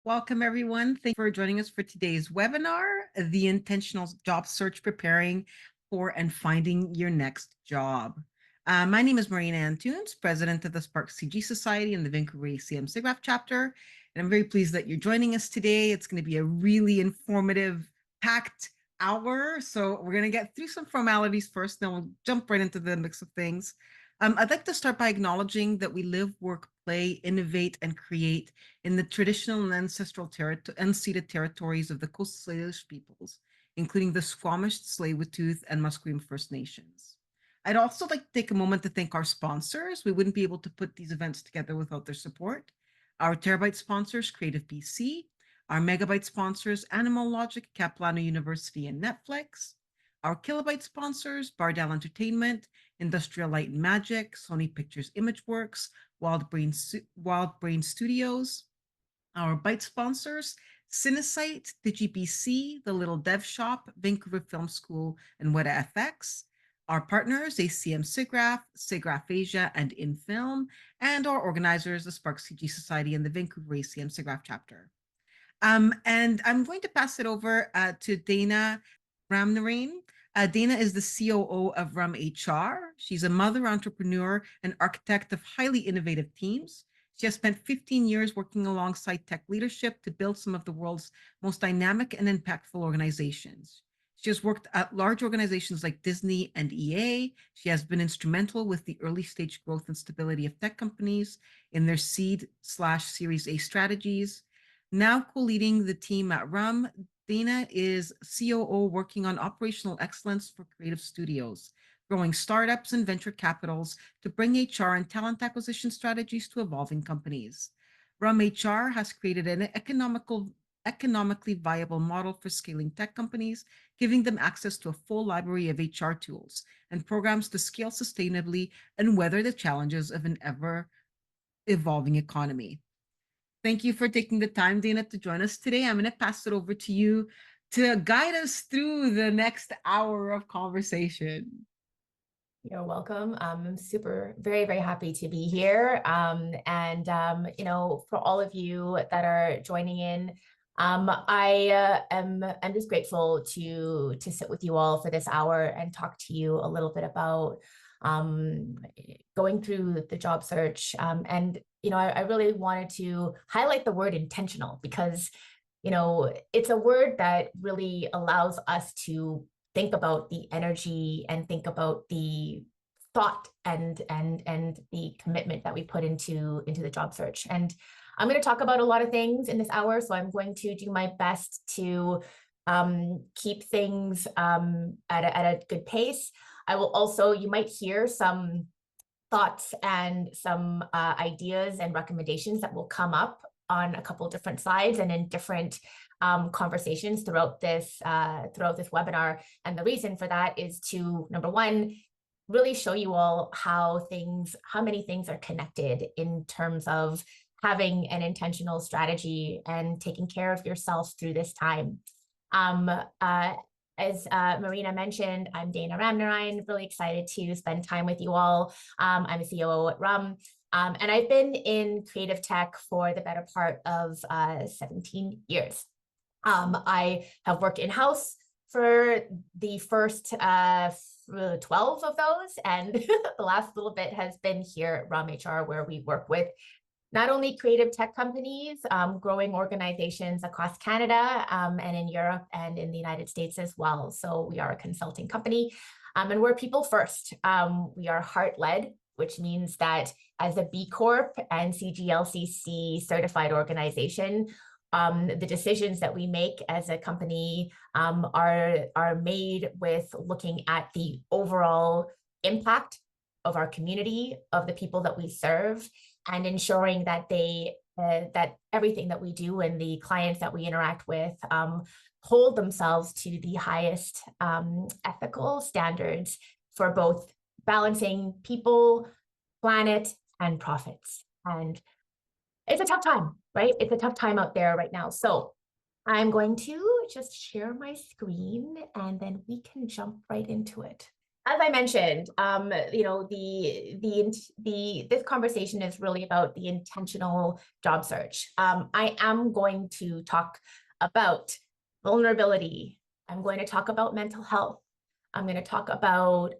Welcome, everyone. Thank you for joining us for today's webinar, The Intentional Job Search Preparing for and Finding Your Next Job. My name is Marina Antunes, President of the Spark CG Society and the Vancouver ACM SIGGRAPH chapter. And I'm very pleased that you're joining us today. It's going to be a really informative, packed hour. So we're going to get through some formalities first, then we'll jump right into the mix of things. I'd like to start by acknowledging that we live, work, play, innovate, and create in the traditional and ancestral unceded territories of the Coastal Salish peoples, including the Squamish, Tsleil-Waututh, and Musqueam First Nations. I'd also like to take a moment to thank our sponsors. We wouldn't be able to put these events together without their support. Our TERABYTE sponsors, Creative BC, our MEGABYTE sponsors, Animal Logic, Capilano University, and Netflix. Our KILOBYTE sponsors, Bardel Entertainment, Industrial Light and Magic, Sony Pictures Imageworks, WildBrain Studios. Our BYTE sponsors, Cinesite, DigiBC, The Little Dev Shop, Vancouver Film School, and Wētā FX. Our partners, ACM SIGGRAPH, SIGGRAPH Asia, and INFilm, and our organizers, the Spark CG Society and the Vancouver ACM SIGGRAPH chapter. And I'm going to pass it over to Dana Ramnarain. Dana is the COO of RUM HR. She's a mother, entrepreneur, and architect of highly innovative teams. She has spent 15 years working alongside tech leadership to build some of the world's most dynamic and impactful organizations. She has worked at large organizations like Disney and EA. She has been instrumental with the early stage growth and stability of tech companies in their seed/Series A strategies. Now co-leading the team at RUM, Dana is COO working on operational excellence for creative studios, growing startups and venture capitals to bring HR and talent acquisition strategies to evolving companies. RUM HR has created an economically viable model for scaling tech companies, giving them access to a full library of HR tools and programs to scale sustainably and weather the challenges of an ever-evolving economy. Thank you for taking the time, Dana, to join us today. I'm going to pass it over to you to guide us through the next hour of conversation. You're welcome. I'm very, very happy to be here. You know, for all of you that are joining in, I'm just grateful to sit with you all for this hour and talk to you a little bit about going through the job search. You know, I really wanted to highlight the word intentional because, you know, it's a word that really allows us to think about the energy and think about the thought and the commitment that we put into the job search. And I'm going to talk about a lot of things in this hour, so I'm going to do my best to keep things at a good pace. I will also, you might hear some thoughts and some ideas and recommendations that will come up on a couple different slides and in different conversations throughout this webinar. And the reason for that is to, number one, really show you all how many things are connected in terms of having an intentional strategy and taking care of yourself through this time. As Marina mentioned, I'm Dana Ramnarain, really excited to spend time with you all. I'm a COO at RUM, and I've been in creative tech for the better part of 17 years. I have worked in-house for the first 12 of those, and the last little bit has been here at RUM HR, where we work with not only creative tech companies, growing organizations across Canada and in Europe and in the United States as well. So we are a consulting company and we're people first. We are heart-led, which means that as a B Corp and CGLCC certified organization, the decisions that we make as a company are made with looking at the overall impact of our community, of the people that we serve, and ensuring that that everything that we do and the clients that we interact with hold themselves to the highest ethical standards for both balancing people, planet, and profits. And it's a tough time, right? It's a tough time out there right now. So I'm going to just share my screen and then we can jump right into it. as I mentioned, this conversation is really about the intentional job search. I am going to talk about vulnerability. I'm going to talk about mental health. I'm going to talk about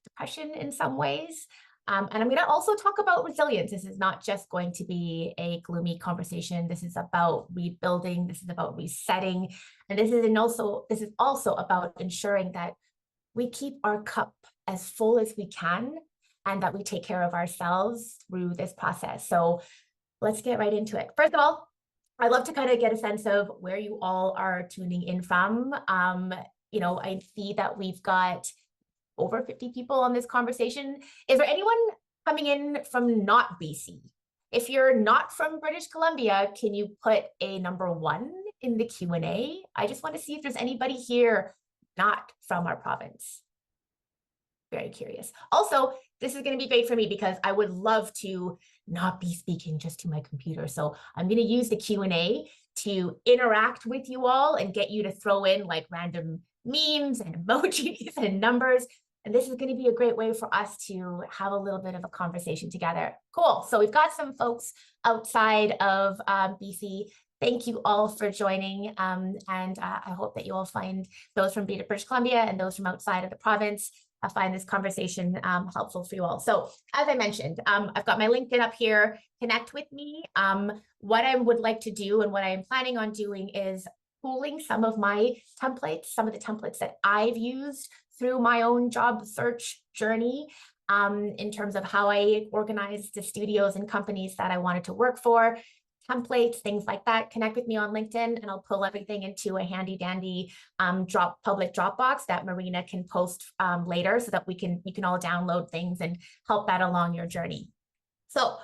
depression in some ways. And I'm going to also talk about resilience. This is not just going to be a gloomy conversation. This is about rebuilding. This is about resetting. And this is also about ensuring that we keep our cup as full as we can and that we take care of ourselves through this process. So let's get right into it. First of all, I'd love to kind of get a sense of where you all are tuning in from. I see that we've got over 50 people on this conversation. Is there anyone coming in from not BC? If you're not from British Columbia, can you put a number 1 in the Q&A? I just want to see if there's anybody here not from our province. Very curious. Also, this is going to be great for me because I would love to not be speaking just to my computer. So I'm going to use the Q&A to interact with you all and get you to throw in like random memes and emojis and numbers. And this is going to be a great way for us to have a little bit of a conversation together. Cool. So we've got some folks outside of BC. Thank you all for joining. I hope that you all find those from British Columbia and those from outside of the province. I find this conversation helpful for you all. So as I mentioned, I've got my LinkedIn up here. Connect with me. What I would like to do and what I am planning on doing is pooling some of my templates, some of the templates that I've used through my own job search journey in terms of how I organized the studios and companies that I wanted to work for. Templates, things like that. Connect with me on LinkedIn and I'll pull everything into a handy dandy public Dropbox that Marina can post later so that you can all download things and help that along your journey. So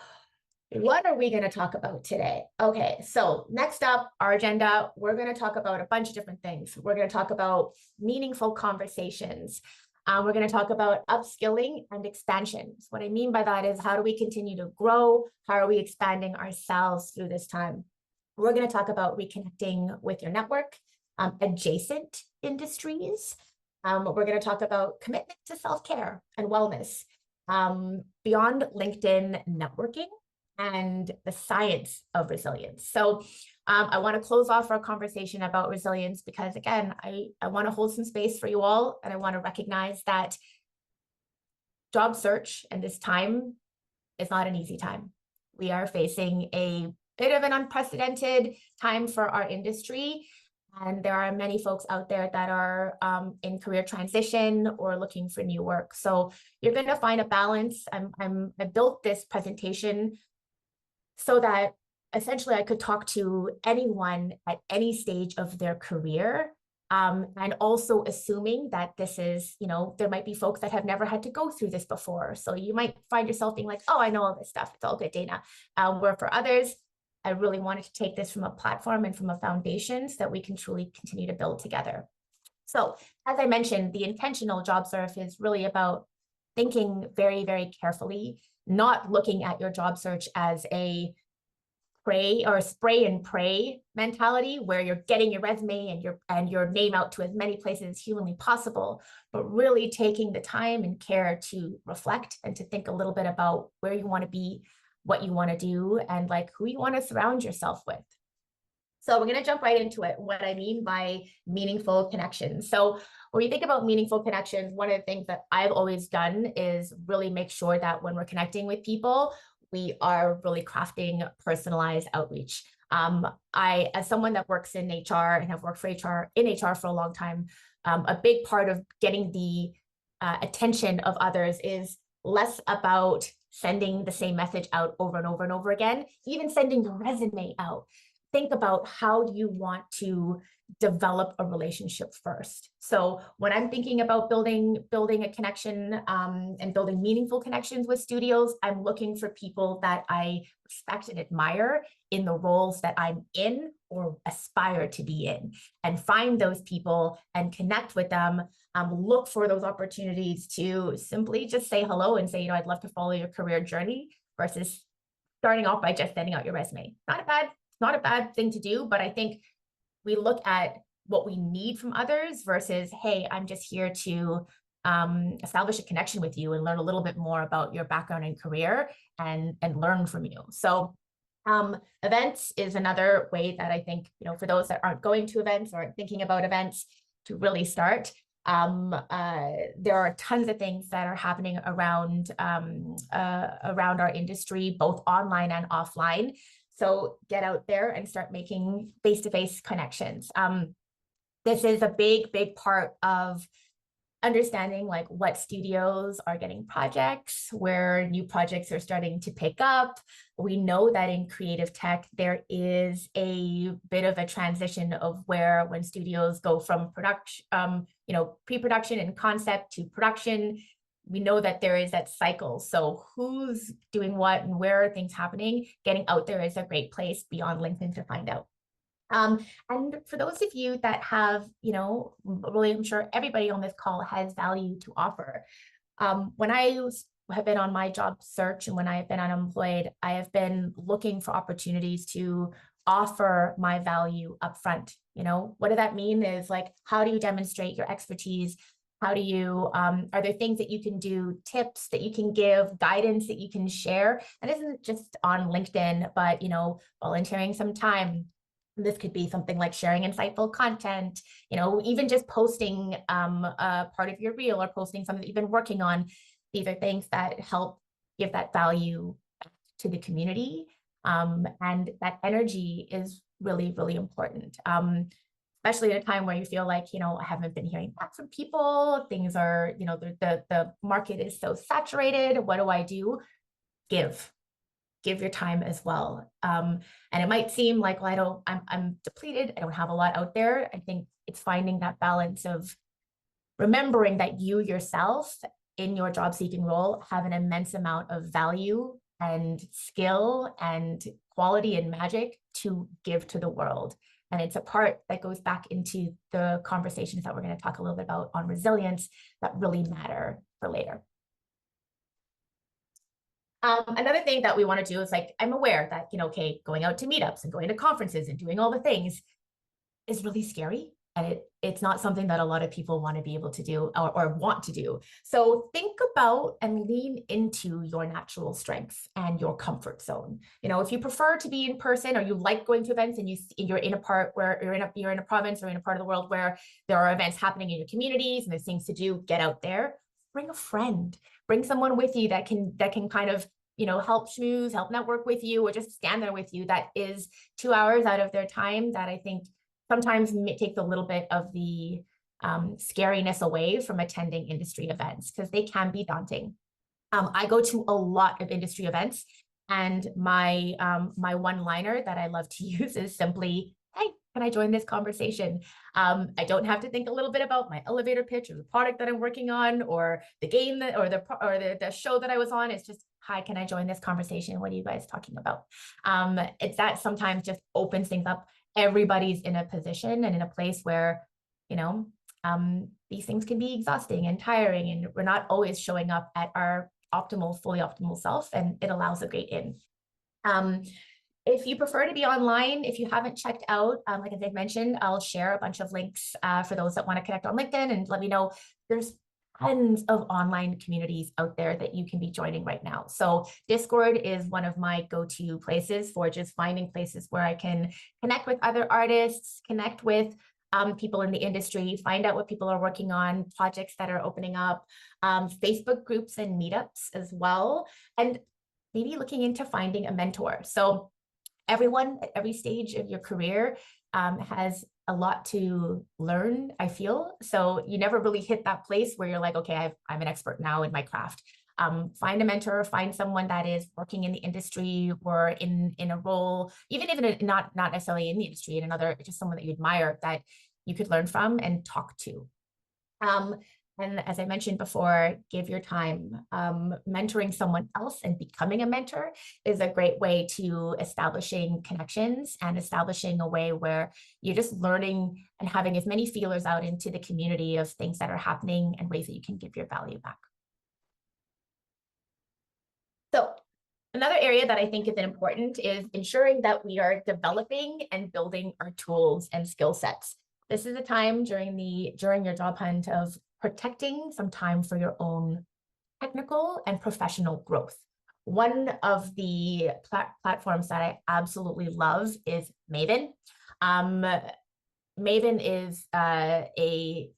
what are we going to talk about today? Okay, so next up, our agenda, we're going to talk about a bunch of different things. We're going to talk about meaningful conversations. We're going to talk about upskilling and expansion. What I mean by that is how do we continue to grow? How are we expanding ourselves through this time? We're going to talk about reconnecting with your network, adjacent industries. We're going to talk about commitment to self-care and wellness, beyond LinkedIn networking, and the science of resilience. So I want to close off our conversation about resilience because, again, I want to hold some space for you all, and I want to recognize that job search and this time is not an easy time. We are facing a bit of an unprecedented time for our industry, and there are many folks out there that are in career transition or looking for new work. So you're going to find a balance. I built this presentation so that essentially I could talk to anyone at any stage of their career, and also assuming that this is, there might be folks that have never had to go through this before. So you might find yourself being like, oh, I know all this stuff. It's all good, Dana. Where for others, I really wanted to take this from a platform and from a foundation so that we can truly continue to build together. So as I mentioned, the intentional job search is really about thinking very, very carefully, not looking at your job search as a spray and pray mentality where you're getting your resume and your name out to as many places as humanly possible, but really taking the time and care to reflect and to think a little bit about where you want to be, what you want to do, and like who you want to surround yourself with. So we're going to jump right into it. What I mean by meaningful connections. So when you think about meaningful connections, one of the things that I've always done is really make sure that when we're connecting with people, we are really crafting personalized outreach. As someone that works in HR and have worked for HR for a long time, a big part of getting the attention of others is less about sending the same message out over and over and over again, even sending your resume out. Think about how do you want to develop a relationship first. So when I'm thinking about building a connection and building meaningful connections with studios, I'm looking for people that I respect and admire in the roles that I'm in or aspire to be in, and find those people and connect with them. Look for those opportunities to simply just say hello and say, I'd love to follow your career journey, versus starting off by just sending out your resume. Not a bad thing to do, but I think we look at what we need from others versus, hey, I'm just here to establish a connection with you and learn a little bit more about your background and career and learn from you. So events is another way that I think, for those that aren't going to events or aren't thinking about events, to really start. There are tons of things that are happening around our industry, both online and offline. So get out there and start making face-to-face connections. This is a big part of understanding like what studios are getting projects, where new projects are starting to pick up. We know that in creative tech, there is a bit of a transition of when studios go from production, pre-production and concept to production. We know that there is that cycle. So who's doing what and where are things happening? Getting out there is a great place beyond LinkedIn to find out. And for those of you that have, really, I'm sure everybody on this call has value to offer. When I have been on my job search and when I have been unemployed, I have been looking for opportunities to offer my value upfront. What does that mean is like, how do you demonstrate your expertise? How do you, are there things that you can do, tips that you can give, guidance that you can share? And this isn't just on LinkedIn, but, volunteering some time. This could be something like sharing insightful content, even just posting a part of your reel or posting something that you've been working on. These are things that help give that value to the community. And that energy is really, really important, especially at a time where you feel like, I haven't been hearing back from people. Things are, the market is so saturated. What do I do? Give your time as well. And it might seem like, well, I'm depleted. I don't have a lot out there. I think it's finding that balance of remembering that you yourself in your job seeking role have an immense amount of value and skill and quality and magic to give to the world. And it's a part that goes back into the conversations that we're going to talk a little bit about on resilience that really matter for later. Another thing that we want to do is like, I'm aware that, going out to meetups and going to conferences and doing all the things is really scary. And it's not something that a lot of people want to be able to do or want to do. So think about and lean into your natural strengths and your comfort zone. If you prefer to be in person or you like going to events and you're in a part where you're in a province or in a part of the world where there are events happening in your communities and there's things to do, get out there. Bring a friend, bring someone with you that can kind of, help schmooze, help network with you, or just stand there with you. That is 2 hours out of their time that I think sometimes takes a little bit of the scariness away from attending industry events because they can be daunting. I go to a lot of industry events, and my one-liner that I love to use is simply, hey, can I join this conversation? I don't have to think a little bit about my elevator pitch or the product that I'm working on or the game or the show that I was on. It's just, hi, can I join this conversation? What are you guys talking about? It's that sometimes just opens things up. Everybody's in a position and in a place where, these things can be exhausting and tiring, and we're not always showing up at our fully optimal self, and it allows a great in. If you prefer to be online, if you haven't checked out, like I mentioned, I'll share a bunch of links for those that want to connect on LinkedIn and let me know. There's tons of online communities out there that you can be joining right now. So Discord is one of my go-to places for just finding places where I can connect with other artists, connect with people in the industry, find out what people are working on, projects that are opening up, Facebook groups and meetups as well, and maybe looking into finding a mentor. So everyone at every stage of your career has a lot to learn, I feel. So you never really hit that place where you're like, okay, I'm an expert now in my craft. Find a mentor, find someone that is working in the industry or in a role, even if not necessarily in the industry, in another, just someone that you admire that you could learn from and talk to. And as I mentioned before, give your time. Mentoring someone else and becoming a mentor is a great way to establishing connections and establishing a way where you're just learning and having as many feelers out into the community of things that are happening and ways that you can give your value back. So another area that I think is important is ensuring that we are developing and building our tools and skill sets. This is a time during your job hunt of protecting some time for your own technical and professional growth. One of the platforms that I absolutely love is Maven. Maven is a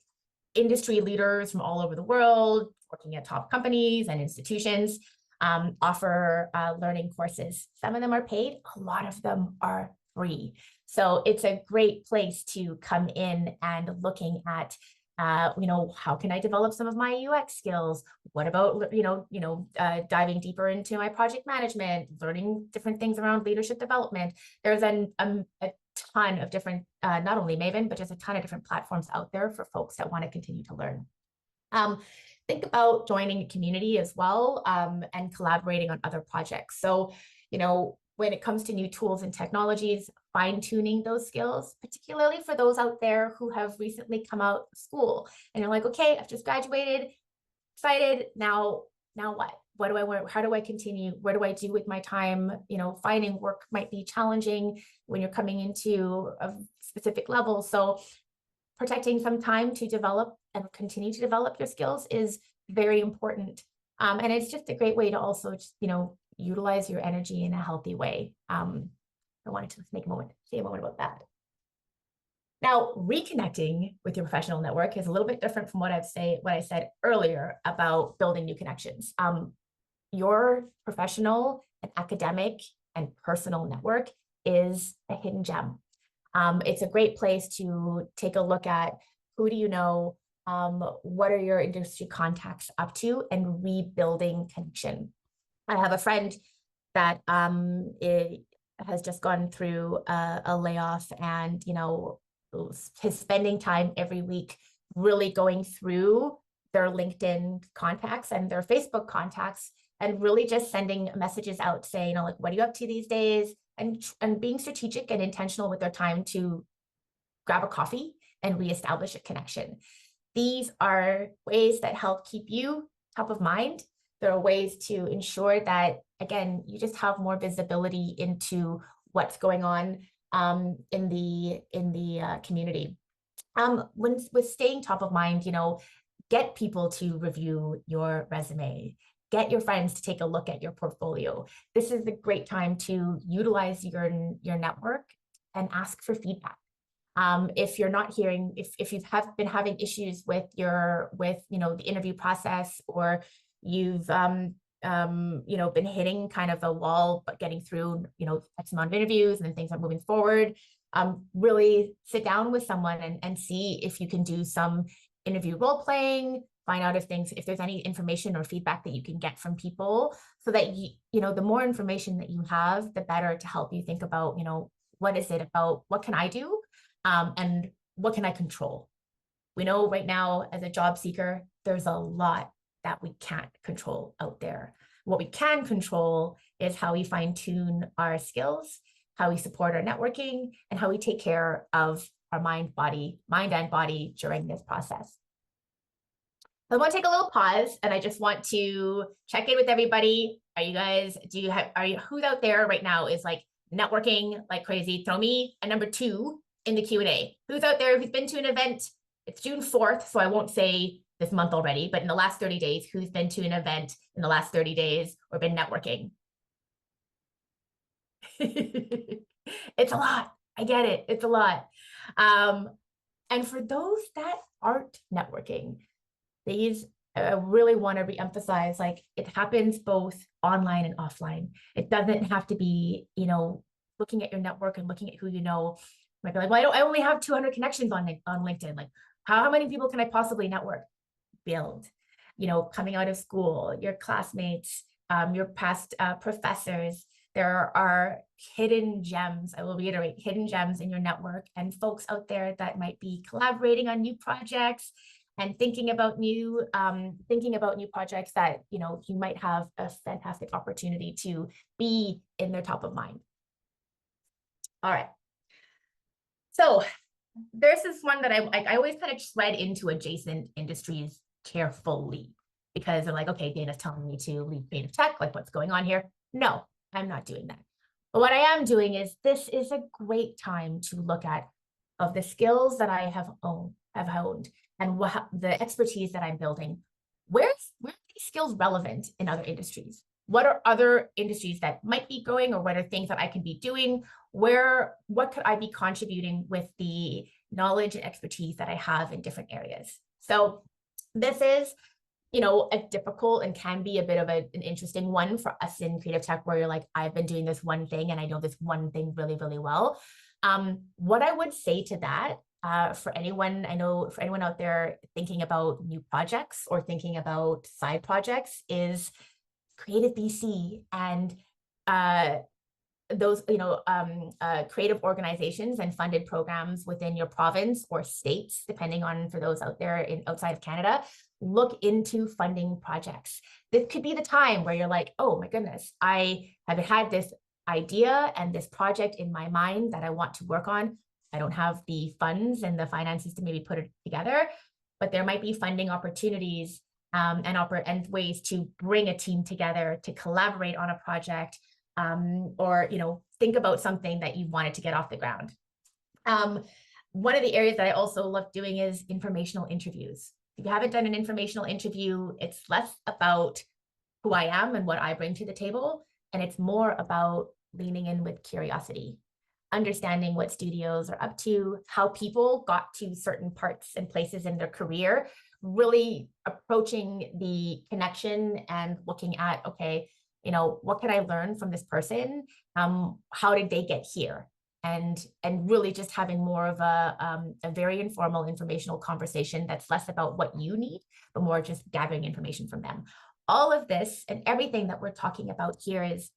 industry leaders from all over the world, working at top companies and institutions, offer learning courses. Some of them are paid, a lot of them are free. So it's a great place to come in and looking at, how can I develop some of my UX skills? What about, diving deeper into my project management, learning different things around leadership development. There's a ton of different, not only Maven, but just a ton of different platforms out there for folks that want to continue to learn. Think about joining a community as well, and collaborating on other projects. So, when it comes to new tools and technologies, fine-tuning those skills, particularly for those out there who have recently come out of school and you're like, okay, I've just graduated, excited, now what? What do I want? How do I continue? What do I do with my time? Finding work might be challenging when you're coming into a specific level. So protecting some time to develop and continue to develop your skills is very important. And it's just a great way to also just, utilize your energy in a healthy way. I wanted to say a moment about that. Now, reconnecting with your professional network is a little bit different from what I said earlier about building new connections. Your professional and academic and personal network is a hidden gem. It's a great place to take a look at who do you know, what are your industry contacts up to, and rebuilding connection. I have a friend that has just gone through a layoff, and his spending time every week really going through their LinkedIn contacts and their Facebook contacts, and really just sending messages out saying, like, what are you up to these days? And being strategic and intentional with their time to grab a coffee and reestablish a connection. These are ways that help keep you top of mind. There are ways to ensure that, again, you just have more visibility into what's going on in the community. With staying top of mind, get people to review your resume. Get your friends to take a look at your portfolio. This is a great time to utilize your network and ask for feedback. If you're not hearing, if you've been having issues with the interview process, or you've been hitting kind of a wall, but getting through X amount of interviews and then things are moving forward, really sit down with someone and see if you can do some interview role playing, find out if there's any information or feedback that you can get from people, so that the more information that you have, the better to help you think about, what is it about, what can I do, and what can I control? We know right now as a job seeker, there's a lot that we can't control out there. What we can control is how we fine tune our skills, how we support our networking, and how we take care of our mind and body during this process. I want to take a little pause, and I just want to check in with everybody. Who's out there right now is like networking like crazy? Throw me a number 2 in the Q&A. Who's out there who's been to an event? It's June 4th, so I won't say this month already, but in the last 30 days, who's been to an event in the last 30 days or been networking? It's a lot. I get it. It's a lot. And for those that aren't networking, I really want to reemphasize, like, it happens both online and offline. It doesn't have to be, looking at your network and looking at who you know. You might be like, well, I only have 200 connections on LinkedIn. Like, how many people can I possibly network? Build, coming out of school, your classmates, your past professors. There are hidden gems, I will reiterate, hidden gems in your network, and folks out there that might be collaborating on new projects and thinking about new projects that, you might have a fantastic opportunity to be in their top of mind. All right. So there's this one that I always kind of tread into adjacent industries carefully, because they're like, okay, Dana's telling me to leave creative tech, like, what's going on here? No, I'm not doing that. But what I am doing is, this is a great time to look at, of the skills that I have honed, and the expertise that I'm building, where are these skills relevant in other industries? What are other industries that might be growing, or what are things that I can be doing? What could I be contributing with the knowledge and expertise that I have in different areas? So this is, a difficult and can be a bit of an interesting one for us in creative tech, where you're like, I've been doing this one thing and I know this one thing really, really well. What I would say to that, for anyone out there thinking about new projects or thinking about side projects, is Creative BC and those creative organizations and funded programs within your province or states, depending on, for those out there outside of Canada, look into funding projects. This could be the time where you're like, oh my goodness, I have had this idea and this project in my mind that I want to work on. I don't have the funds and the finances to maybe put it together, but there might be funding opportunities and ways to bring a team together to collaborate on a project, or think about something that you wanted to get off the ground. One of the areas that I also love doing is informational interviews. If you haven't done an informational interview, it's less about who I am and what I bring to the table, and it's more about leaning in with curiosity, understanding what studios are up to, how people got to certain parts and places in their career, really approaching the connection and looking at, okay, what can I learn from this person? How did they get here? And really just having more of a very informal informational conversation that's less about what you need, but more just gathering information from them. All of this and everything that we're talking about here is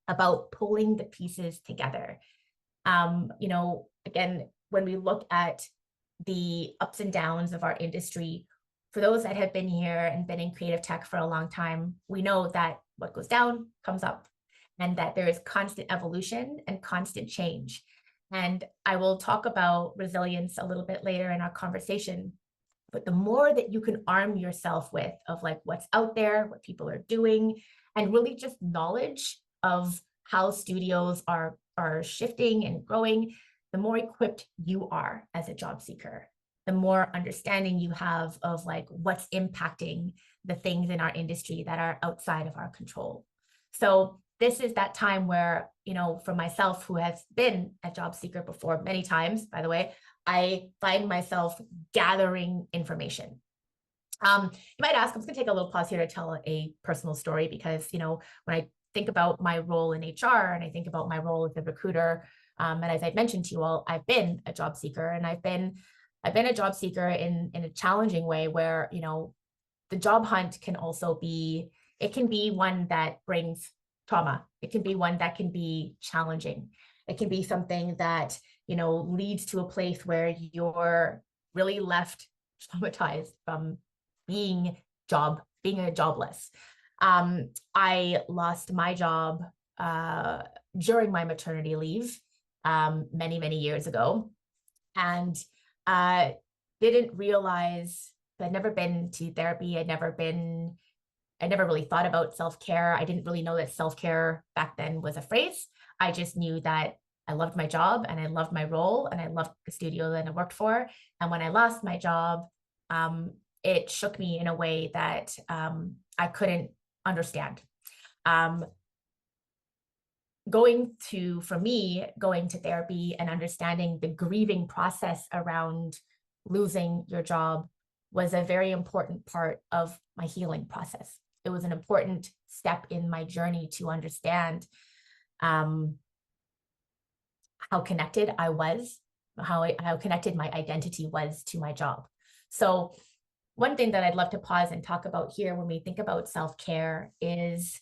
about pulling the pieces together. Again, when we look at the ups and downs of our industry, for those that have been here and been in creative tech for a long time, we know that what goes down comes up, and that there is constant evolution and constant change. And I will talk about resilience a little bit later in our conversation, but the more that you can arm yourself with of like what's out there, what people are doing, and really just knowledge of how studios are shifting and growing, the more equipped you are as a job seeker, the more understanding you have of like what's impacting the things in our industry that are outside of our control. So this is that time where, for myself, who has been a job seeker before many times, by the way, I find myself gathering information. You might ask, I'm just gonna take a little pause here to tell a personal story, because, when I think about my role in HR and I think about my role as a recruiter, and as I've mentioned to you all, I've been a job seeker, and I've been a job seeker in a challenging way where, the job hunt can also be, it can be one that brings trauma. It can be one that can be challenging. It can be something that, leads to a place where you're really left traumatized from being jobless. I lost my job during my maternity leave many, many years ago, and didn't realize, I'd never been to therapy. I never really thought about self-care. I didn't really know that self-care back then was a phrase. I just knew that I loved my job and I loved my role and I loved the studio that I worked for. And when I lost my job, it shook me in a way that I couldn't understand. Going to therapy and understanding the grieving process around losing your job was a very important part of my healing process. It was an important step in my journey to understand how connected I was, how connected my identity was to my job. So one thing that I'd love to pause and talk about here when we think about self-care is,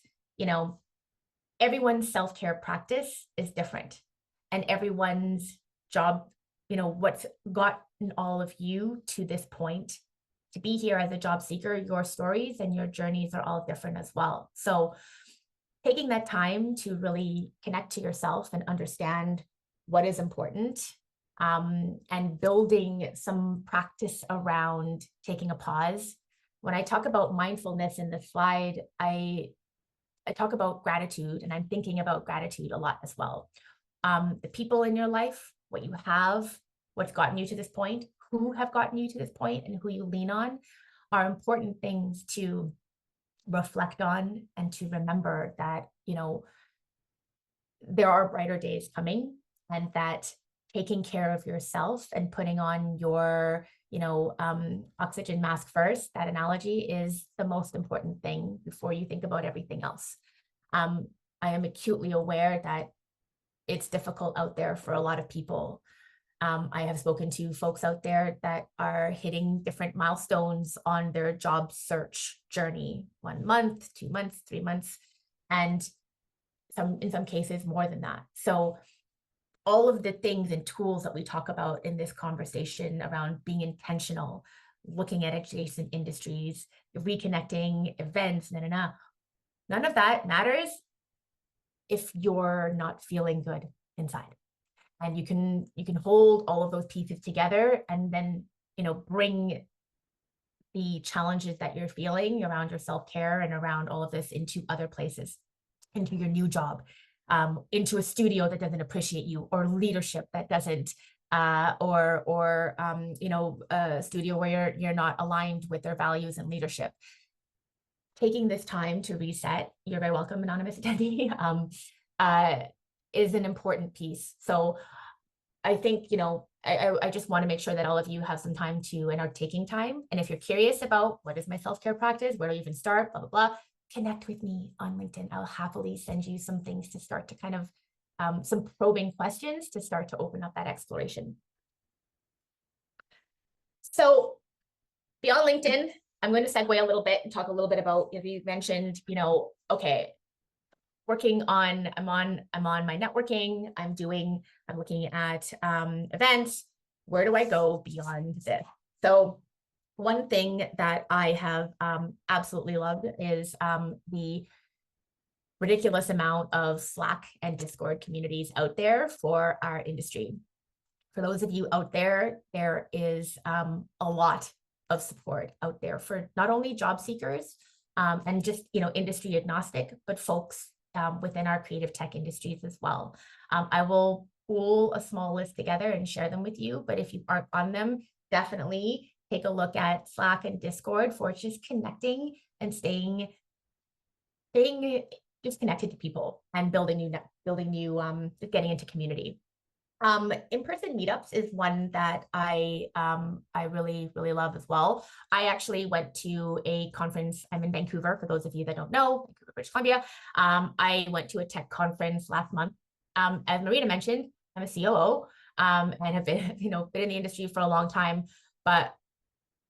everyone's self-care practice is different, and everyone's job, what's gotten all of you to this point to be here as a job seeker, your stories and your journeys are all different as well. So taking that time to really connect to yourself and understand what is important, and building some practice around taking a pause. When I talk about mindfulness in the slide, I talk about gratitude, and I'm thinking about gratitude a lot as well. The people in your life, what you have, what's gotten you to this point, who have gotten you to this point and who you lean on are important things to reflect on and to remember that, you know, there are brighter days coming, and that taking care of yourself and putting on your, you know, oxygen mask first, that analogy, is the most important thing before you think about everything else. I am acutely aware that it's difficult out there for a lot of people. I have spoken to folks out there that are hitting different milestones on their job search journey, 1 month, 2 months, 3 months, and in some cases more than that. So all of the things and tools that we talk about in this conversation around being intentional, looking at adjacent industries, reconnecting, events, none of that matters if you're not feeling good inside. And you can hold all of those pieces together, and then, you know, bring the challenges that you're feeling around your self-care and around all of this into other places, into your new job, into a studio that doesn't appreciate you, or leadership that doesn't, or you know, a studio where you're not aligned with their values and leadership. Taking this time to reset, you're very welcome, anonymous attendee, is an important piece. So I think, you know, I just want to make sure that all of you have some time to, and are taking time. And if you're curious about what is my self-care practice, where do I even start, blah, blah, blah, connect with me on LinkedIn. I'll happily send you some things to start to kind of, some probing questions to start to open up that exploration. So beyond LinkedIn, I'm going to segue a little bit and talk a little bit about, if you mentioned, you know, okay, I'm on my networking, I'm looking at events. Where do I go beyond this? So one thing that I have absolutely loved is the ridiculous amount of Slack and Discord communities out there for our industry. For those of you out there, there is a lot of support out there for not only job seekers and just, you know, industry agnostic, but folks within our creative tech industries as well. I will pull a small list together and share them with you, but if you aren't on them, definitely take a look at Slack and Discord for just connecting and staying just connected to people and building new, getting into community. In-person meetups is one that I really, really love as well. I actually went to a conference. I'm in Vancouver, for those of you that don't know, Vancouver, British Columbia. I went to a tech conference last month. As Marina mentioned, I'm a COO and have been, you know, been in the industry for a long time, but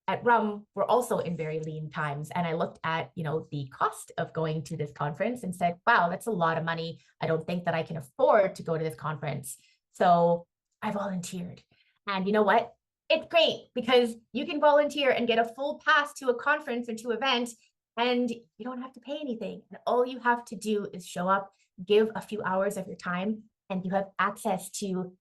at RUM, we're also in very lean times. And I looked at, you know, the cost of going to this conference and said, wow, that's a lot of money. I don't think that I can afford to go to this conference. So I volunteered. And you know what? It's great because you can volunteer and get a full pass to a conference or to an event, and you don't have to pay anything. And all you have to do is show up, give a few hours of your time, and you have access to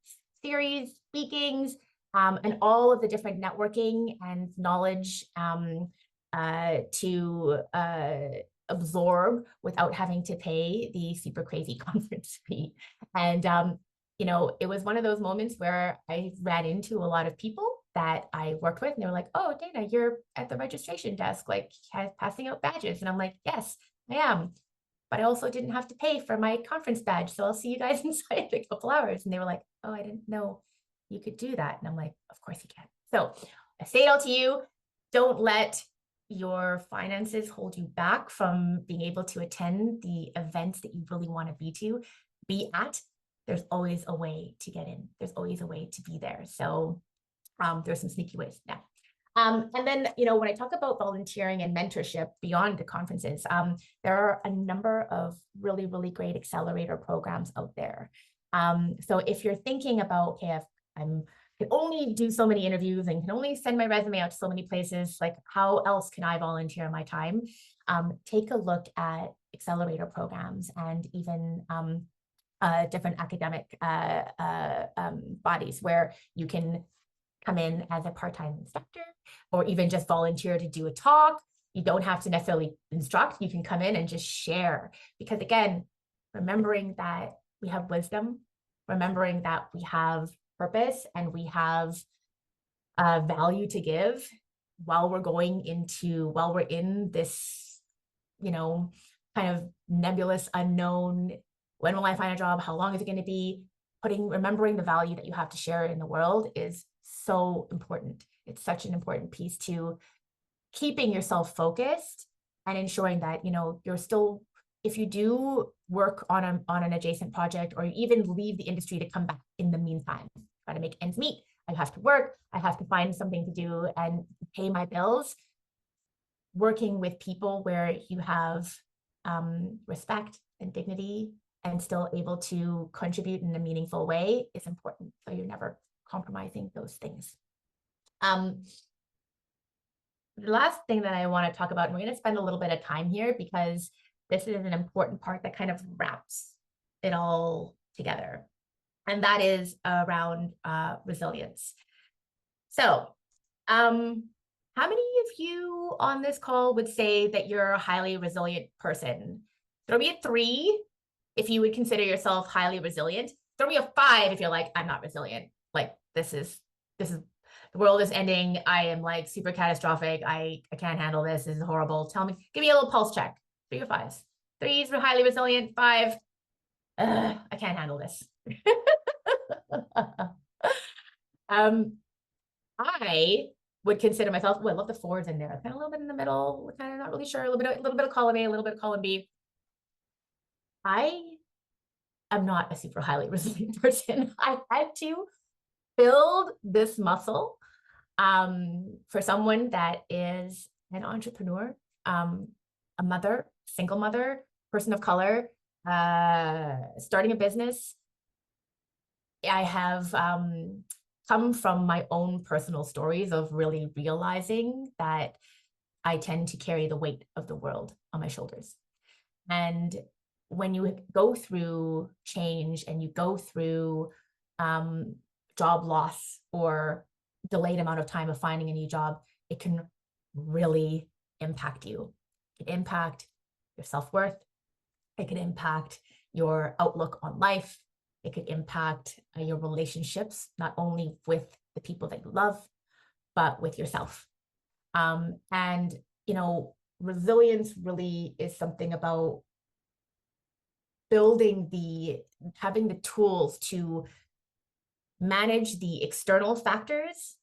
series, speakings, and all of the different networking and knowledge to absorb without having to pay the super crazy conference fee. And you know, it was one of those moments where I ran into a lot of people that I worked with, and they were like, oh, Dana, you're at the registration desk, like passing out badges. And I'm like, yes, I am. But I also didn't have to pay for my conference badge. So I'll see you guys inside in a couple hours. And they were like, oh, I didn't know you could do that. And I'm like, of course you can. So I say it all to you. Don't let your finances hold you back from being able to attend the events that you really want to be at. There's always a way to get in. There's always a way to be there. So there's some sneaky ways. Yeah. And then, you know, when I talk about volunteering and mentorship beyond the conferences, there are a number of really, really great accelerator programs out there. So if you're thinking about, okay, I can only do so many interviews and can only send my resume out to so many places, like how else can I volunteer my time? Take a look at accelerator programs and even different academic bodies where you can come in as a part-time instructor or even just volunteer to do a talk. You don't have to necessarily instruct. You can come in and just share. Because again, remembering that we have wisdom, remembering that we have purpose and we have value to give while we're in this, kind of nebulous unknown, when will I find a job? How long is it going to be? Remembering the value that you have to share in the world is so important. It's such an important piece to keeping yourself focused and ensuring that, you're still, if you do work on an adjacent project, or you even leave the industry to come back in the meantime, try to make ends meet. I have to work, I have to find something to do and pay my bills. Working with people where you have respect and dignity and still able to contribute in a meaningful way is important. So you're never compromising those things. The last thing that I want to talk about, and we're going to spend a little bit of time here because this is an important part that kind of wraps it all together. And that is around resilience. So how many of you on this call would say that you're a highly resilient person? Throw me a 3 if you would consider yourself highly resilient. Throw me a 5 if you're like, I'm not resilient. Like, this is the world is ending. I am like super catastrophic. I can't handle this. This is horrible. Tell me, give me a little pulse check. 3 or 5s. 3s are highly resilient. 5, I can't handle this. I would consider myself, I love the 4s in there. Kind of a little bit in the middle. We're kind of not really sure. A little bit of column A, a little bit of column B. I am not a super highly resilient person. I had to build this muscle for someone that is an entrepreneur, a mother, single mother, person of color, starting a business. I have come from my own personal stories of really realizing that I tend to carry the weight of the world on my shoulders. And when you go through change and you go through job loss or delayed amount of time of finding a new job, it can really impact you. It can impact your self-worth. It can impact your outlook on life. It could impact your relationships, not only with the people that you love, but with yourself. And, resilience really is something about having the tools to manage the external factors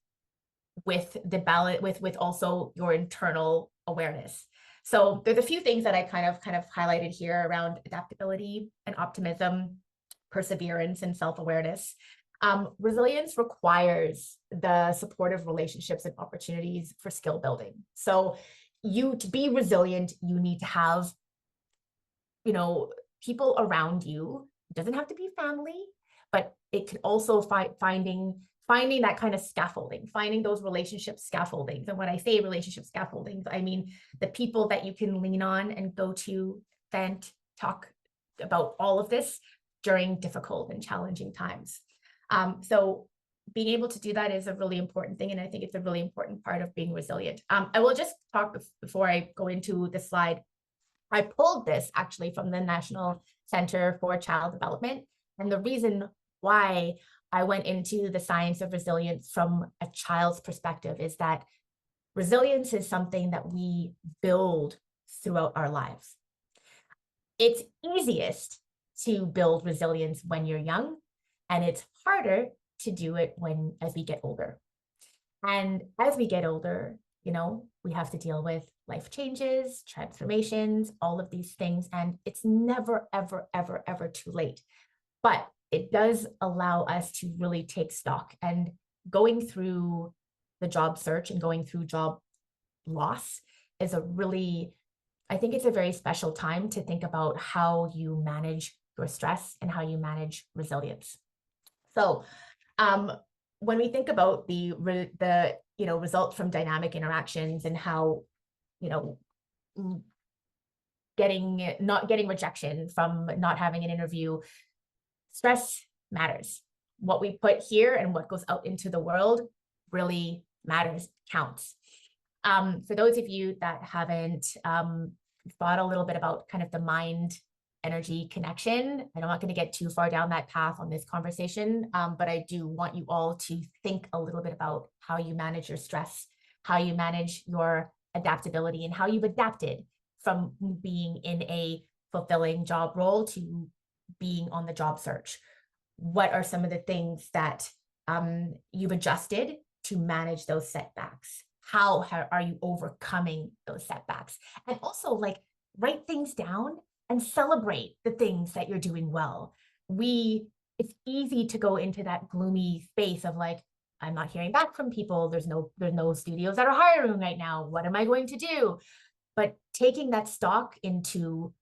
with the balance, with also your internal awareness. So there's a few things that I kind of highlighted here around adaptability and optimism, perseverance and self-awareness. Resilience requires the supportive relationships and opportunities for skill building. So to be resilient, you need to have, people around you. It doesn't have to be family, but it could also finding that kind of scaffolding, finding those relationship scaffoldings. And when I say relationship scaffoldings, I mean the people that you can lean on and go to, vent, talk about all of this during difficult and challenging times. So being able to do that is a really important thing. And I think it's a really important part of being resilient. I will just talk before I go into the slide. I pulled this actually from the National Center for Child Development. And the reason why I went into the science of resilience from a child's perspective is that resilience is something that we build throughout our lives. It's easiest to build resilience when you're young, and it's harder to do it as we get older. And as we get older, we have to deal with life changes, transformations, all of these things. And it's never, ever, ever, ever too late. But it does allow us to really take stock, and going through the job search and going through job loss is I think it's a very special time to think about how you manage your stress and how you manage resilience. So when we think about the results from dynamic interactions and how, not getting rejection from not having an interview, stress matters. What we put here and what goes out into the world really matters, counts. For those of you that haven't thought a little bit about kind of the mind energy connection. I'm not going to get too far down that path on this conversation, but I do want you all to think a little bit about how you manage your stress, how you manage your adaptability, and how you've adapted from being in a fulfilling job role to being on the job search. What are some of the things that you've adjusted to manage those setbacks? How are you overcoming those setbacks? And also, like, write things down and celebrate the things that you're doing well. It's easy to go into that gloomy space of like, I'm not hearing back from people. There's no studios that are hiring right now. What am I going to do? But taking that stock into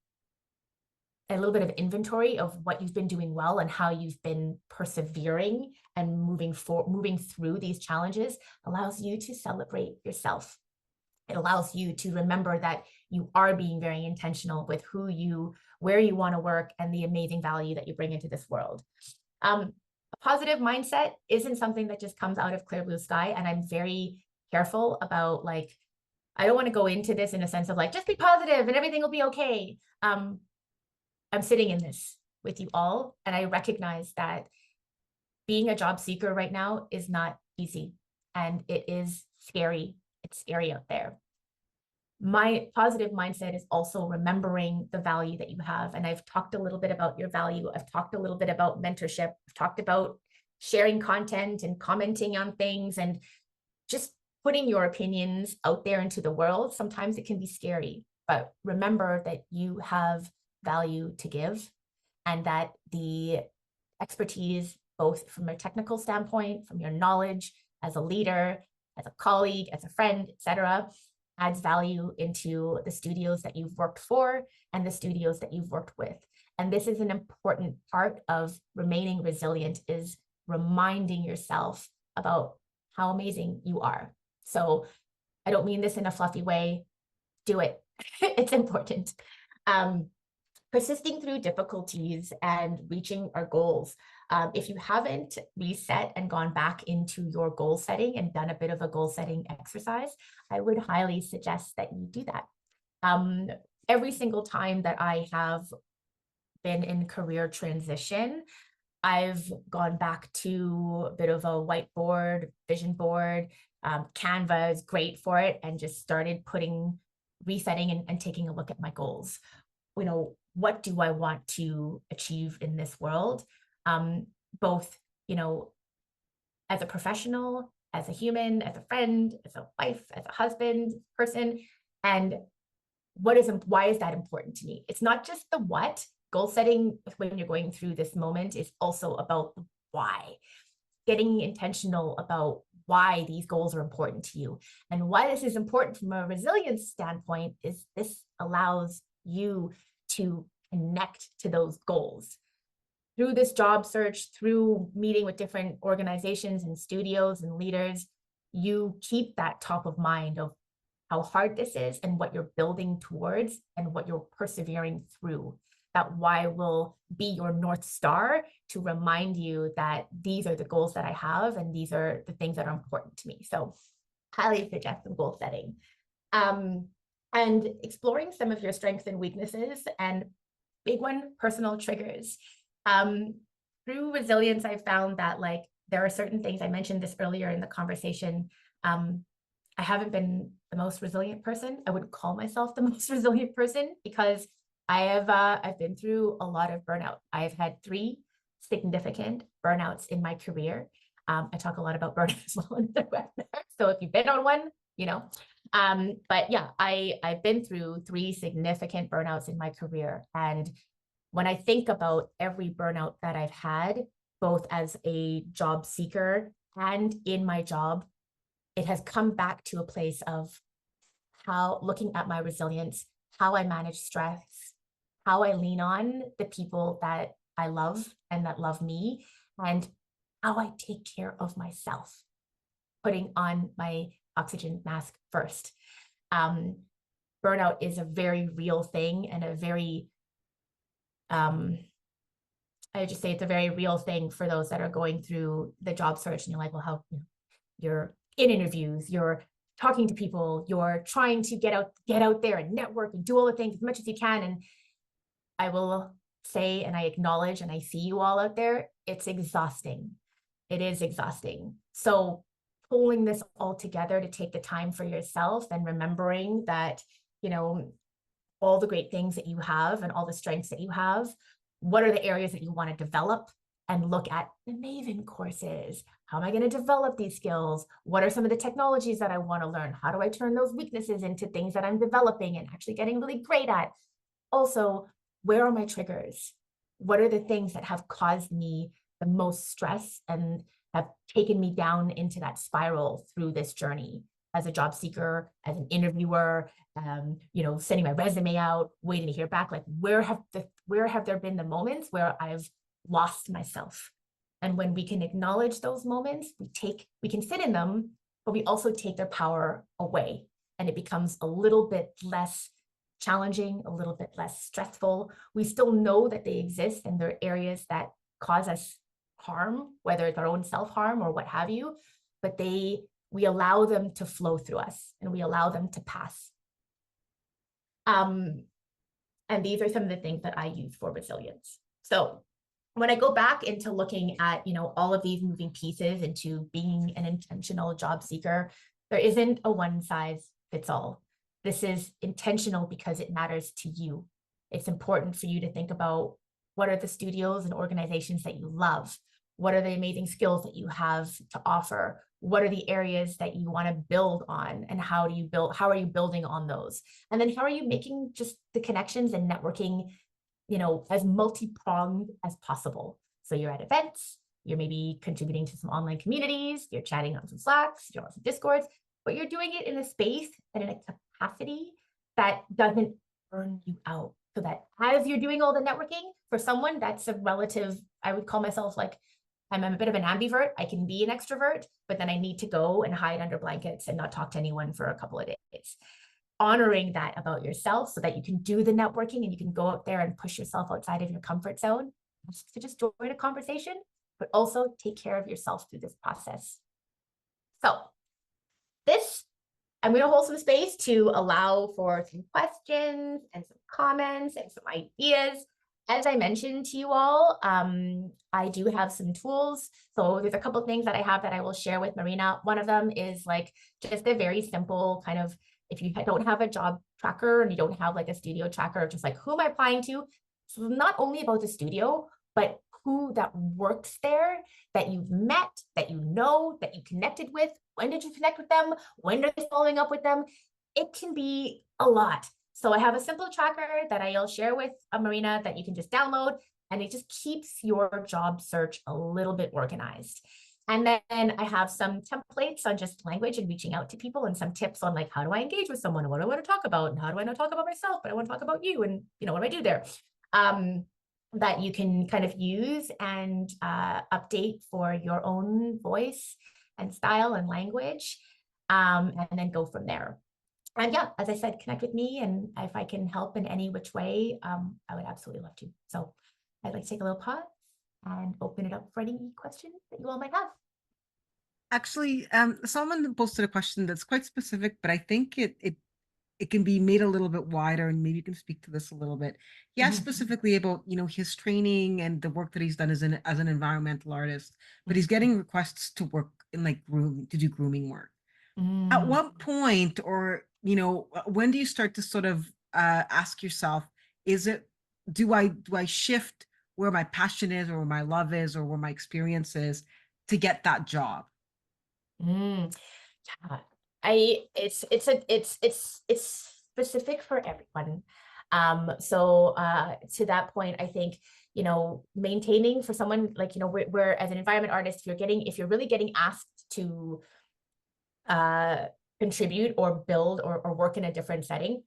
a little bit of inventory of what you've been doing well and how you've been persevering and moving through these challenges allows you to celebrate yourself. It allows you to remember that you are being very intentional with where you want to work and the amazing value that you bring into this world. A positive mindset isn't something that just comes out of clear blue sky. And I'm very careful about, like, I don't want to go into this in a sense of like, just be positive and everything will be okay. I'm sitting in this with you all, and I recognize that being a job seeker right now is not easy, and it is scary. It's scary out there. My positive mindset is also remembering the value that you have. And I've talked a little bit about your value. I've talked a little bit about mentorship. I've talked about sharing content and commenting on things and just putting your opinions out there into the world. Sometimes it can be scary, but remember that you have value to give, and that the expertise, both from a technical standpoint, from your knowledge as a leader, as a colleague, as a friend, etc., adds value into the studios that you've worked for and the studios that you've worked with. And this is an important part of remaining resilient, is reminding yourself about how amazing you are. So I don't mean this in a fluffy way. Do it. It's important. Persisting through difficulties and reaching our goals. If you haven't reset and gone back into your goal setting and done a bit of a goal setting exercise, I would highly suggest that you do that. Every single time that I have been in career transition, I've gone back to a bit of a whiteboard, vision board. Canva is great for it, and just started resetting and taking a look at my goals. You know, what do I want to achieve in this world? Both, you know, as a professional, as a human, as a friend, as a wife, as a husband, person, and why is that important to me? It's not just the what. Goal setting, when you're going through this moment, is also about the why. Getting intentional about why these goals are important to you. And why this is important from a resilience standpoint is this allows you to connect to those goals. Through this job search, through meeting with different organizations and studios and leaders, you keep that top of mind of how hard this is and what you're building towards and what you're persevering through. That why will be your North Star to remind you that these are the goals that I have and these are the things that are important to me. So highly suggest some goal setting. And exploring some of your strengths and weaknesses, and big one, personal triggers. Through resilience, I found that, like, there are certain things, I mentioned this earlier in the conversation. I haven't been the most resilient person. I wouldn't call myself the most resilient person, because I've been through a lot of burnout. I've had 3 significant burnouts in my career. I talk a lot about burnout as well in the webinar. So if you've been on one, you know. But yeah, I've been through 3 significant burnouts in my career. And when I think about every burnout that I've had, both as a job seeker and in my job, it has come back to a place of how, looking at my resilience, how I manage stress, how I lean on the people that I love and that love me, and how I take care of myself, putting on my oxygen mask first. Burnout is a very real thing, and a very, I just say it's a very real thing for those that are going through the job search, and you're like, well, how, you know, you're in interviews, you're talking to people, you're trying to get out there and network and do all the things as much as you can. And I will say, and I acknowledge, and I see you all out there, it's exhausting. It is exhausting. So pulling this all together to take the time for yourself and remembering that, you know, all the great things that you have and all the strengths that you have, what are the areas that you want to develop, and look at the Maven courses. How am I going to develop these skills? What are some of the technologies that I want to learn? How do I turn those weaknesses into things that I'm developing and actually getting really great at? Also, where are my triggers? What are the things that have caused me the most stress and have taken me down into that spiral through this journey as a job seeker, as an interviewer, you know, sending my resume out, waiting to hear back? Like, where have there been the moments where I've lost myself? And when we can acknowledge those moments, we can sit in them, but we also take their power away, and it becomes a little bit less challenging, a little bit less stressful. We still know that they exist and they're areas that cause us harm, whether it's our own self-harm or what have you, but we allow them to flow through us and we allow them to pass. And these are some of the things that I use for resilience. So when I go back into looking at, you know, all of these moving pieces into being an intentional job seeker, there isn't a one size fits all. This is intentional because it matters to you. It's important for you to think about what are the studios and organizations that you love? What are the amazing skills that you have to offer? What are the areas that you want to build on, and how are you building on those? And then how are you making just the connections and networking, you know, as multi-pronged as possible? So you're at events, you're maybe contributing to some online communities, you're chatting on some Slacks, you're on some Discords, but you're doing it in a space and in a capacity that doesn't burn you out. So that as you're doing all the networking, for someone that's a relative, I would call myself like, I'm a bit of an ambivert. I can be an extrovert, but then I need to go and hide under blankets and not talk to anyone for a couple of days. Honoring that about yourself so that you can do the networking and you can go out there and push yourself outside of your comfort zone to just join a conversation, but also take care of yourself through this process. So I'm going to hold some space to allow for some questions and some comments and some ideas. As I mentioned to you all, I do have some tools. So there's a couple of things that I have that I will share with Marina. One of them is like just a very simple kind of, if you don't have a job tracker and you don't have like a studio tracker, just like who am I applying to? So not only about the studio, but who that works there, that you've met, that you know, that you connected with. When did you connect with them? When are they following up with them? It can be a lot. So I have a simple tracker that I'll share with Marina that you can just download, and it just keeps your job search a little bit organized. And then I have some templates on just language and reaching out to people, and some tips on like, how do I engage with someone? What do I want to talk about? And how do I not talk about myself, but I want to talk about you? And, you know, what do I do there? That you can kind of use and update for your own voice and style and language, and then go from there. And yeah, as I said, connect with me, and if I can help in any which way, I would absolutely love to. So I'd like to take a little pause and open it up for any questions that you all might have. Actually, someone posted a question that's quite specific, but I think it can be made a little bit wider, and maybe you can speak to this a little bit. He asked specifically about, you know, his training and the work that he's done as an environmental artist, but he's getting requests to work in like to do grooming work. At what point, or, you know, when do you start to sort of ask yourself, do I shift where my passion is, or where my love is, or where my experience is to get that job? Yeah. It's specific for everyone. So to that point, I think, you know, maintaining for someone like, you know, where as an environment artist, if you're really getting asked to contribute or build or work in a different setting,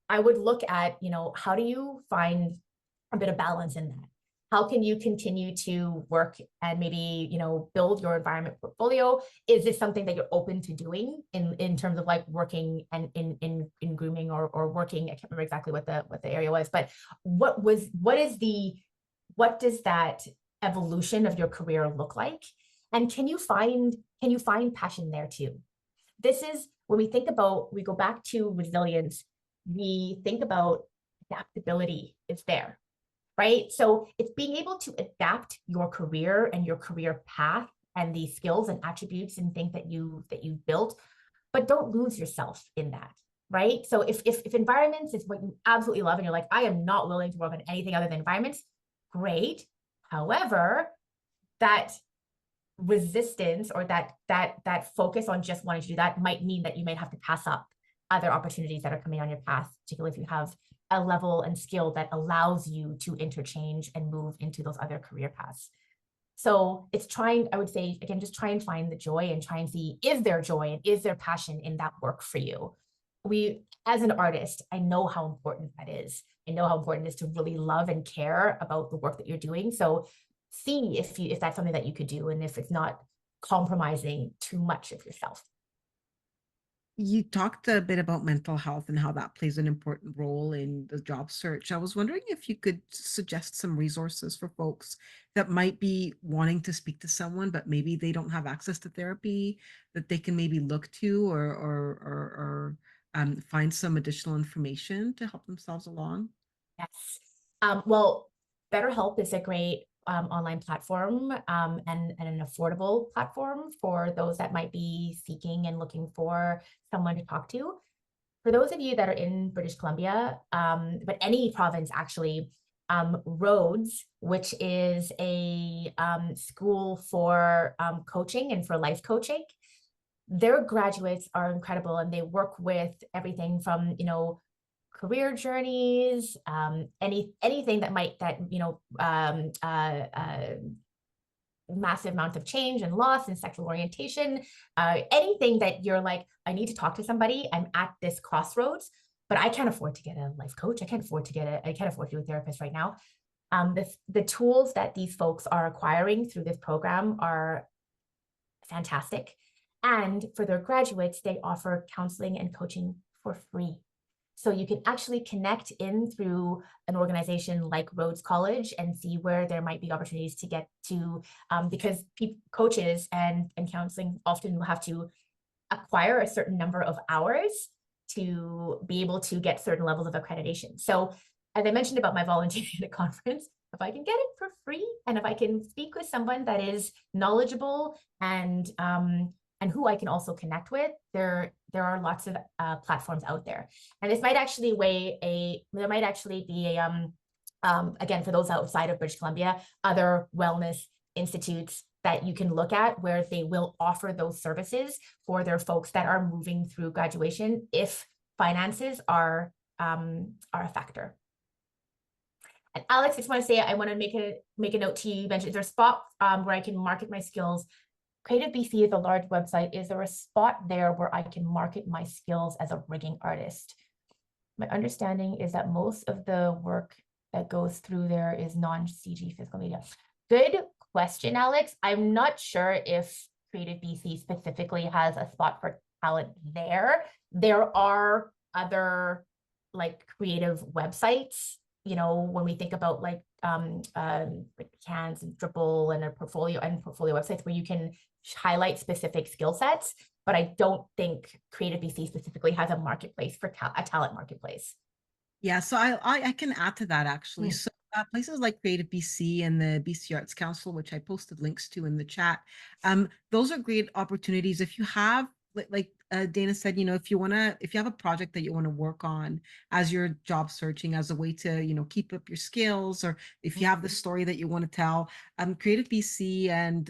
I would look at, you know, how do you find a bit of balance in that? How can you continue to work and maybe, you know, build your environment portfolio? Is this something that you're open to doing in terms of like working and in grooming or working? I can't remember exactly what the area was, but what does that evolution of your career look like? And can you find passion there too? This is when we go back to resilience, we think about adaptability is there, right? So it's being able to adapt your career and your career path and the skills and attributes and things that you've built, but don't lose yourself in that, right? So if environments is what you absolutely love and you're like, I am not willing to work on anything other than environments, great. However, that resistance or that focus on just wanting to do that might mean that you might have to pass up other opportunities that are coming on your path, particularly if you have a level and skill that allows you to interchange and move into those other career paths. So it's trying, I would say, again, just try and find the joy and try and see, is there joy and is there passion in that work for you? As an artist, I know how important that is. I know how important it is to really love and care about the work that you're doing. So see if that's something that you could do and if it's not compromising too much of yourself. You talked a bit about mental health and how that plays an important role in the job search. I was wondering if you could suggest some resources for folks that might be wanting to speak to someone, but maybe they don't have access to therapy that they can maybe look to or find some additional information to help themselves along. Yes. Well, BetterHelp is a great online platform and an affordable platform for those that might be seeking and looking for someone to talk to. For those of you that are in British Columbia, but any province actually, Rhodes, which is a school for coaching and for life coaching, their graduates are incredible and they work with everything from, career journeys, anything that might, massive amount of change and loss and sexual orientation, anything that you're like, I need to talk to somebody, I'm at this crossroads, but I can't afford to get a life coach. I can't afford to do a therapist right now. The tools that these folks are acquiring through this program are fantastic. And for their graduates, they offer counseling and coaching for free. So you can actually connect in through an organization like Rhodes College and see where there might be opportunities to get to, because coaches and counseling often will have to acquire a certain number of hours to be able to get certain levels of accreditation. So as I mentioned about my volunteering at a conference, if I can get it for free and if I can speak with someone that is knowledgeable and who I can also connect with, there are lots of platforms out there. And this might actually there might actually be a, again, for those outside of British Columbia, other wellness institutes that you can look at where they will offer those services for their folks that are moving through graduation if finances are a factor. And Alex, I just want to say, I want to make a note to you. You mentioned there's a spot where I can market my skills. Creative BC is a large website. Is there a spot there where I can market my skills as a rigging artist? My understanding is that most of the work that goes through there is non-CG physical media. Good question, Alex. I'm not sure if Creative BC specifically has a spot for talent there. There are other creative websites, when we think about like Cans and Dribble and portfolio websites where you can highlight specific skill sets, but I don't think Creative BC specifically has a marketplace for a talent marketplace. Yeah, so I can add to that actually. So places like Creative BC and the BC Arts Council, which I posted links to in the chat, those are great opportunities. If you have, like Dana said, if you have a project that you want to work on as you're job searching as a way to, keep up your skills, or if you have the story that you want to tell, Creative BC and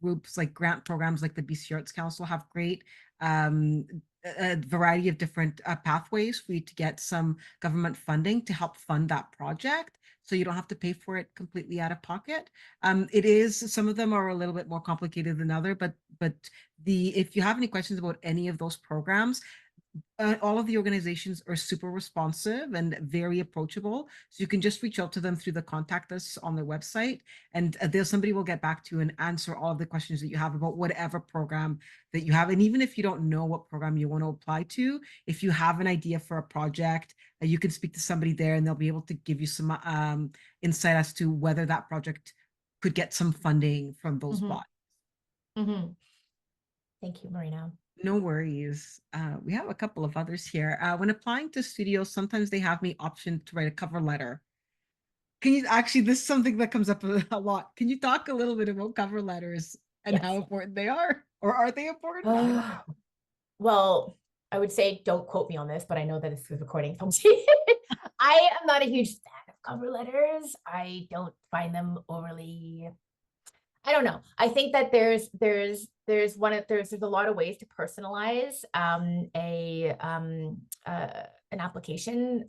groups like grant programs like the BC Arts Council have great a variety of different pathways for you to get some government funding to help fund that project, so you don't have to pay for it completely out of pocket. Some of them are a little bit more complicated than other, but if you have any questions about any of those programs, all of the organizations are super responsive and very approachable. So you can just reach out to them through the contact us on their website, and somebody will get back to you and answer all of the questions that you have about whatever program that you have. And even if you don't know what program you want to apply to, if you have an idea for a project, you can speak to somebody there and they'll be able to give you some insight as to whether that project could get some funding from those bodies. Thank you, Marina. No worries. We have a couple of others here. When applying to studios, sometimes they have me option to write a cover letter. Can you actually, this is something that comes up a lot. Can you talk a little bit about cover letters and how Yes. important they are? Or are they important? I don't know. Well, I would say don't quote me on this, but I know that this is recording films. I am not a huge fan of cover letters. I don't find them overly, I don't know. I think that there's a lot of ways to personalize an application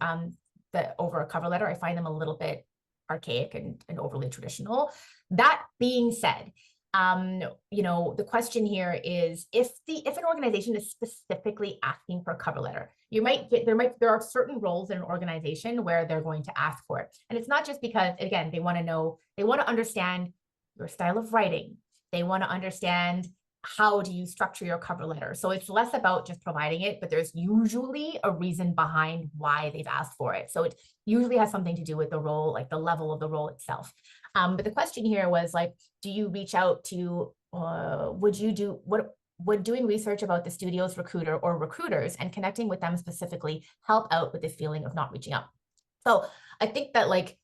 that over a cover letter. I find them a little bit archaic and overly traditional. That being said, the question here is if an organization is specifically asking for a cover letter, there are certain roles in an organization where they're going to ask for it. And it's not just because, again, they want to understand your style of writing. They want to understand how do you structure your cover letter. So it's less about just providing it, but there's usually a reason behind why they've asked for it. So it usually has something to do with the role, like the level of the role itself. But the question here was like, do you reach out to, would doing research about the studio's recruiter or recruiters and connecting with them specifically help out with this feeling of not reaching out? So I think that like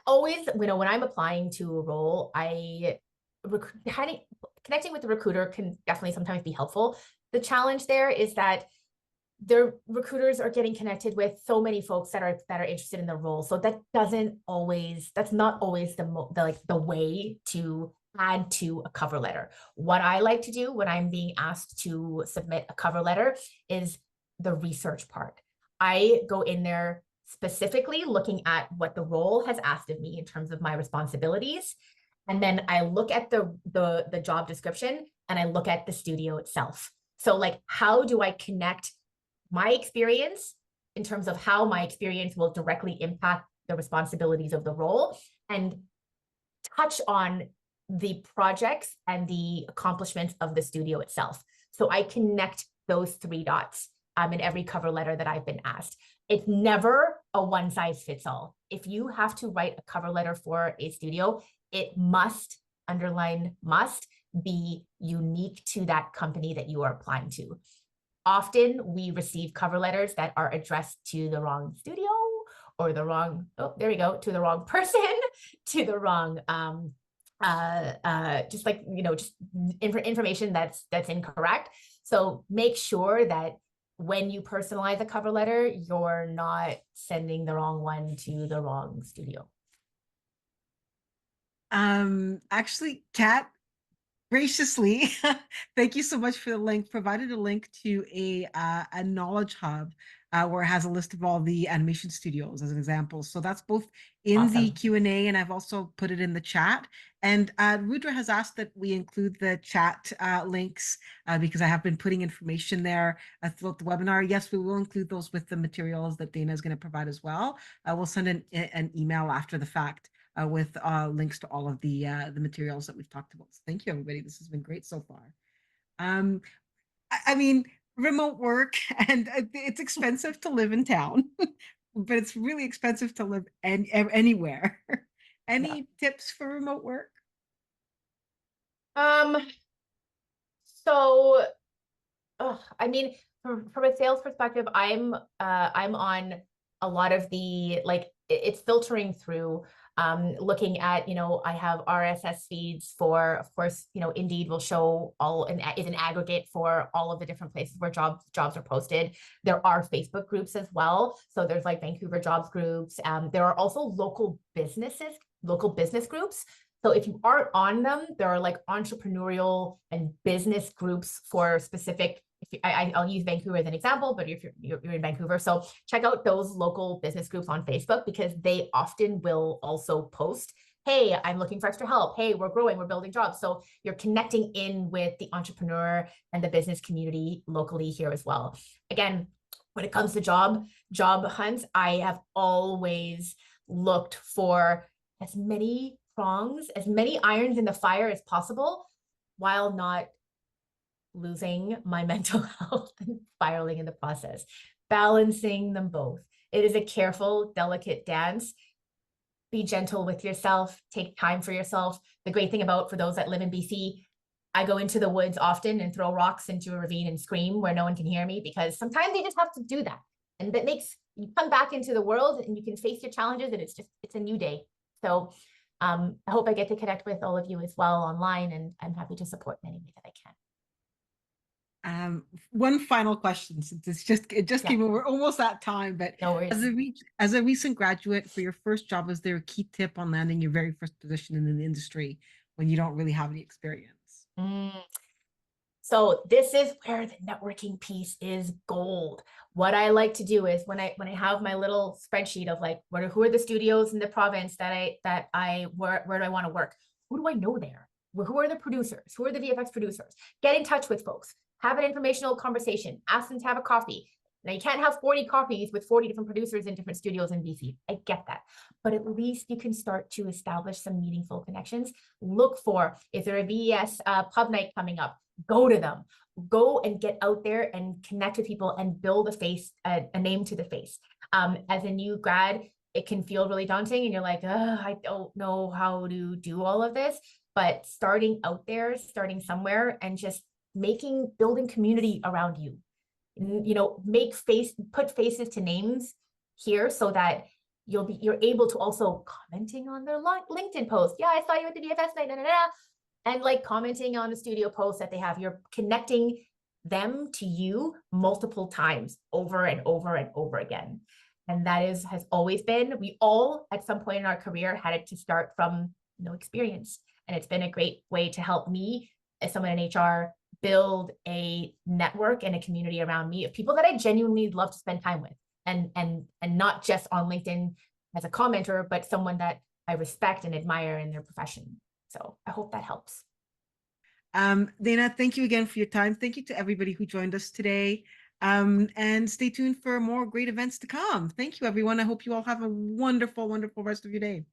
always, when I'm applying to a role, connecting with the recruiter can definitely sometimes be helpful. The challenge there is that their recruiters are getting connected with so many folks that are interested in the role. So that's not always the way to add to a cover letter. What I like to do when I'm being asked to submit a cover letter is the research part. I go in there specifically looking at what the role has asked of me in terms of my responsibilities. And then I look at the job description and I look at the studio itself. So like, how do I connect my experience in terms of how my experience will directly impact the responsibilities of the role and touch on the projects and the accomplishments of the studio itself. So I connect those three dots in every cover letter that I've been asked. It's never a one size fits all. If you have to write a cover letter for a studio, it must, underline must, be unique to that company that you are applying to. Often we receive cover letters that are addressed to the wrong studio or to the wrong person, to the wrong information that's incorrect. So make sure that when you personalize a cover letter, you're not sending the wrong one to the wrong studio. Actually, Kat graciously, thank you so much for the link. Provided a link to a knowledge hub where it has a list of all the animation studios as an example. So that's both in the Q&A and I've also put it in the chat. And Rudra has asked that we include the chat links because I have been putting information there throughout the webinar. Yes, we will include those with the materials that Dana is going to provide as well. We'll send an email after the fact with links to all of the materials that we've talked about. So thank you, everybody. This has been great so far. I mean, remote work, and it's expensive to live in town, but it's really expensive to live anywhere. Any tips for remote work? So, I mean, from a sales perspective, I'm on a lot of the, like, it's filtering through, looking at, I have RSS feeds for, of course, Indeed will show is an aggregate for all of the different places where jobs are posted. There are Facebook groups as well. So there's like Vancouver jobs groups. There are also local business groups. So if you aren't on them, there are like entrepreneurial and business groups for specific. I'll use Vancouver as an example, but if you're in Vancouver, so check out those local business groups on Facebook because they often will also post, hey, I'm looking for extra help. Hey, we're growing, we're building jobs. So you're connecting in with the entrepreneur and the business community locally here as well. Again, when it comes to job hunts, I have always looked for as many prongs, as many irons in the fire as possible, while not losing my mental health and spiraling in the process, balancing them both. It is a careful, delicate dance. Be gentle with yourself, take time for yourself. The great thing about, for those that live in BC, I go into the woods often and throw rocks into a ravine and scream where no one can hear me, because sometimes you just have to do that. And that makes you come back into the world and you can face your challenges, and it's a new day. So I hope I get to connect with all of you as well online, and I'm happy to support in any way that I can. One final question, since it just Yeah. came over, almost that time, but No worries. as a recent graduate, for your first job, is there a key tip on landing your very first position in an industry when you don't really have any experience? So this is where the networking piece is gold. What I like to do is when I have my little spreadsheet of like, who are the studios in the province where do I want to work? Who do I know there? Who are the producers? Who are the VFX producers? Get in touch with folks. Have an informational conversation. Ask them to have a coffee. Now, you can't have 40 coffees with 40 different producers in different studios in BC. I get that. But at least you can start to establish some meaningful connections. Look for, is there a VES pub night coming up? Go to them. Go and get out there and connect with people and build a name to the face. As a new grad, it can feel really daunting and you're like, I don't know how to do all of this. But starting out there, starting somewhere, and just building community around you. You know, put faces to names here, so that you're able to also commenting on their LinkedIn post. Yeah, I saw you at the VFS night, and like commenting on the studio post that they have. You're connecting them to you multiple times over and over and over again. And that has always been, we all at some point in our career had it to start from no experience. And it's been a great way to help me as someone in HR build a network and a community around me of people that I genuinely love to spend time with, and not just on LinkedIn as a commenter, but someone that I respect and admire in their profession. So I hope that helps. Dana, thank you again for your time. Thank you to everybody who joined us today. And stay tuned for more great events to come. Thank you, everyone. I hope you all have a wonderful, wonderful rest of your day.